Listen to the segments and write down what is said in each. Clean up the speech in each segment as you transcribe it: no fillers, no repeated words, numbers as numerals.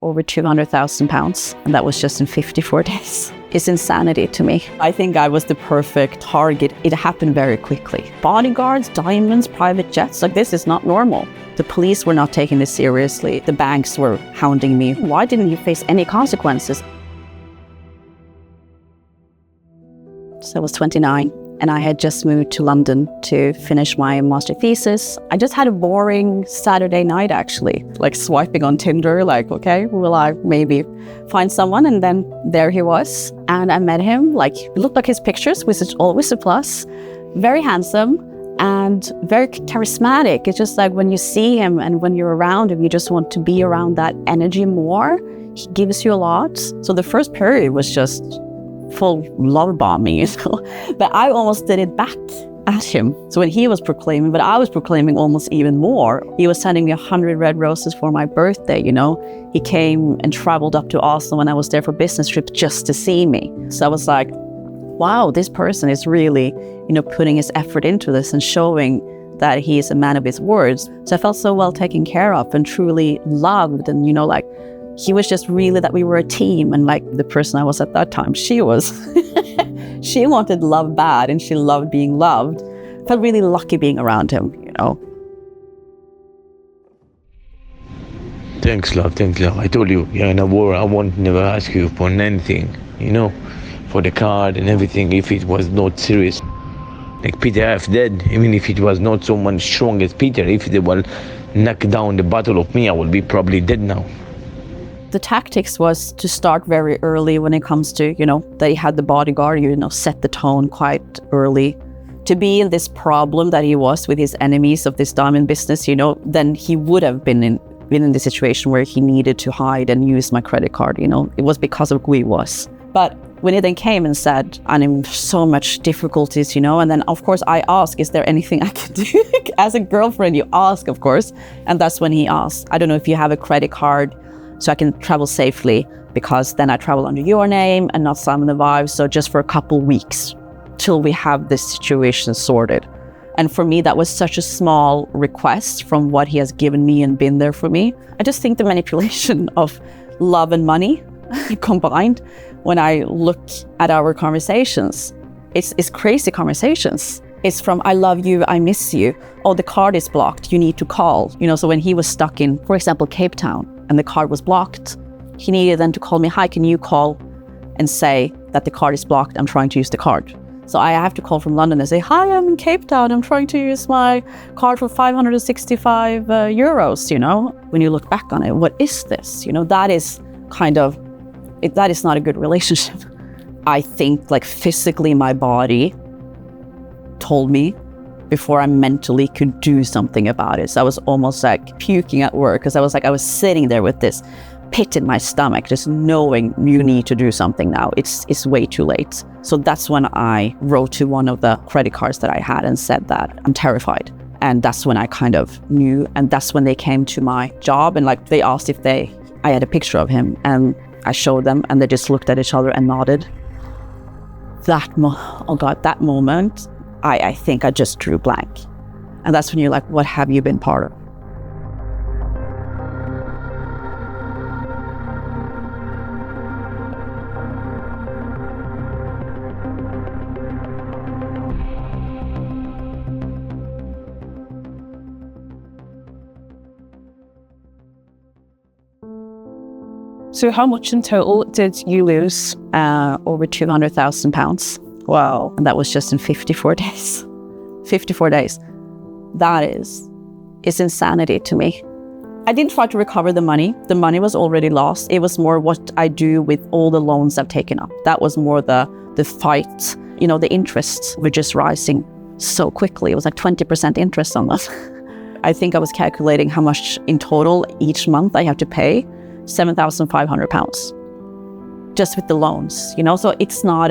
over £200,000, and that was just in 54 days. It's insanity to me. I think I was the perfect target. It happened very quickly. Bodyguards, diamonds, private jets, like this is not normal. The police were not taking this seriously. The banks were hounding me. Why didn't you face any consequences? So I was 29. And I had just moved to London to finish my master thesis. I just had a boring Saturday night, actually, like swiping on Tinder, like, okay, will I maybe find someone? And then there he was. And I met him, like, it looked like his pictures, which is always a plus. Very handsome and very charismatic. It's just like when you see him and when you're around him, you just want to be around that energy more. He gives you a lot. So the first period was just full love bombing, you know, but I almost did it back at him. So when he was proclaiming, but I was proclaiming almost even more. He was sending me 100 red roses for my birthday, you know. He came and traveled up to Oslo when I was there for business trip just to see me. So I was like, wow, this person is really, you know, putting his effort into this and showing that he is a man of his words. So I felt so well taken care of and truly loved, and, you know, like, he was just really that we were a team. And like the person I was at that time, she was, she wanted love bad and she loved being loved. Felt really lucky being around him, you know. Thanks, love. I told you, you're in a war. I won't never ask you for anything, you know, for the card and everything if it was not serious. Like Peter F. dead, even if it was not someone strong as Peter, if they will knock down the battle of me, I will be probably dead now. The tactics was to start very early when it comes to, you know, they had the bodyguard, you know, set the tone quite early. To be in this problem that he was with his enemies of this diamond business, you know, then he would have been in the situation where he needed to hide and use my credit card, you know. It was because of who he was. But when he then came and said, I'm in so much difficulties, you know, and then of course I asked, is there anything I can do? As a girlfriend, you ask, of course. And that's when he asked, I don't know if you have a credit card so I can travel safely, because then I travel under your name and not Simon the Vibe. So just for a couple weeks till we have this situation sorted. And for me, that was such a small request from what he has given me and been there for me. I just think the manipulation of love and money combined, when I look at our conversations, it's crazy conversations. It's from, I love you, I miss you. Oh, the card is blocked, you need to call. You know, so when he was stuck in, for example, Cape Town, and the card was blocked, he needed then to call me, hi, can you call and say that the card is blocked, I'm trying to use the card. So I have to call from London and say, hi, I'm in Cape Town, I'm trying to use my card for 565 euros, you know? When you look back on it, what is this? You know, that is kind of, that is not a good relationship. I think like physically my body told me before I mentally could do something about it. So I was almost like puking at work, because I was sitting there with this pit in my stomach, just knowing you need to do something now. It's way too late. So that's when I wrote to one of the credit cards that I had and said that I'm terrified. And that's when I kind of knew. And that's when they came to my job and like they asked if I had a picture of him, and I showed them and they just looked at each other and nodded. That moment, I think I just drew blank. And that's when you're like, what have you been part of? So how much in total did you lose? Over £200,000. Wow. And that was just in 54 days. 54 days. That is insanity to me. I didn't try to recover the money. The money was already lost. It was more what I do with all the loans I've taken up. That was more the fight. You know, the interests were just rising so quickly. It was like 20% interest on that. I think I was calculating how much in total each month I have to pay. £7,500 just with the loans, you know, so it's not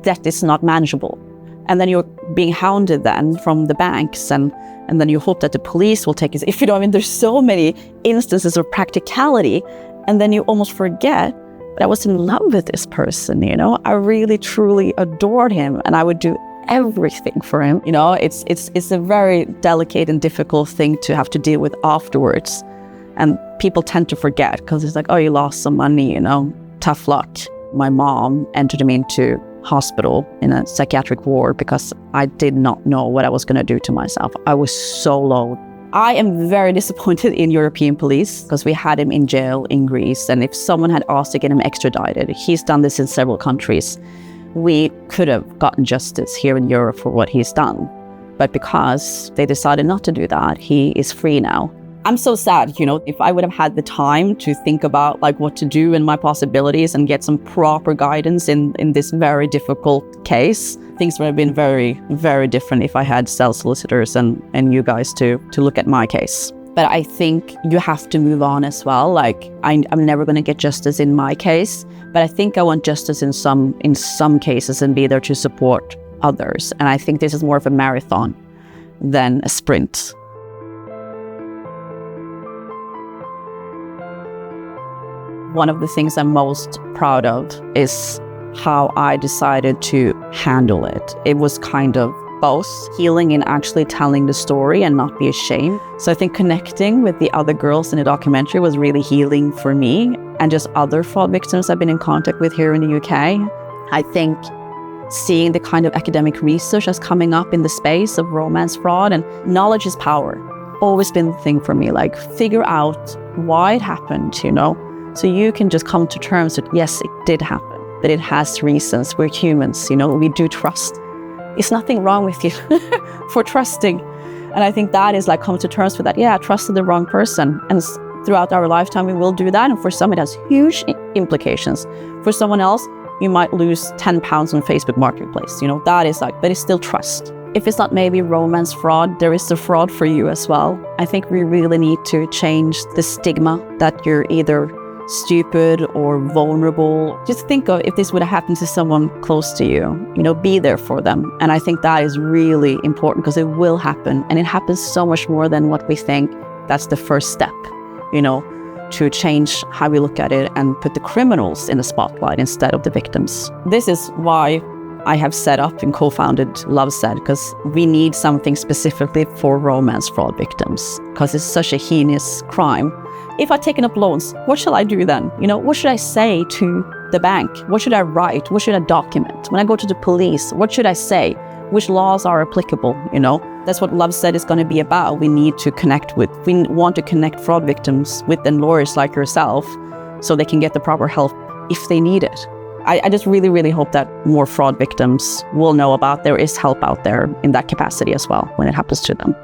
debt is not manageable. And then you're being hounded then from the banks, and then you hope that the police will take it. If you know, I mean, there's so many instances of practicality, and then you almost forget that I was in love with this person, you know. I really, truly adored him, and I would do everything for him. You know, it's a very delicate and difficult thing to have to deal with afterwards. And people tend to forget because it's like, oh, you lost some money, you know, tough luck. My mom entered me into hospital in a psychiatric ward because I did not know what I was going to do to myself. I was so low. I am very disappointed in European police because we had him in jail in Greece. And if someone had asked to get him extradited, he's done this in several countries. We could have gotten justice here in Europe for what he's done. But because they decided not to do that, he is free now. I'm so sad, you know, if I would have had the time to think about like what to do and my possibilities and get some proper guidance in this very difficult case, things would have been very, very different if I had solicitors and you guys to look at my case. But I think you have to move on as well. Like I'm never going to get justice in my case, but I think I want justice in some cases and be there to support others. And I think this is more of a marathon than a sprint. One of the things I'm most proud of is how I decided to handle it. It was kind of both healing and actually telling the story and not be ashamed. So I think connecting with the other girls in the documentary was really healing for me and just other fraud victims I've been in contact with here in the UK. I think seeing the kind of academic research that's coming up in the space of romance fraud, and knowledge is power. Always been the thing for me, like figure out why it happened, you know? So you can just come to terms with, yes, it did happen, but it has reasons. We're humans, you know, we do trust. It's nothing wrong with you for trusting. And I think that is like come to terms with that. Yeah, I trusted the wrong person. And throughout our lifetime, we will do that. And for some, it has huge implications. For someone else, you might lose 10 pounds on Facebook Marketplace. You know, that is like, but it's still trust. If it's not maybe romance fraud, there is the fraud for you as well. I think we really need to change the stigma that you're either stupid or vulnerable. Just think of if this would have happened to someone close to you, you know, be there for them. And I think that is really important because it will happen. And it happens so much more than what we think. That's the first step, you know, to change how we look at it and put the criminals in the spotlight instead of the victims. This is why I have set up and co-founded Leviev, because we need something specifically for romance fraud victims because it's such a heinous crime. If I've taken up loans, what shall I do then? You know, what should I say to the bank? What should I write? What should I document? When I go to the police, what should I say? Which laws are applicable? You know, that's what Leviev is going to be about. We need to connect with, we want to connect fraud victims with then lawyers like yourself so they can get the proper help if they need it. I just really, really hope that more fraud victims will know about there is help out there in that capacity as well when it happens to them.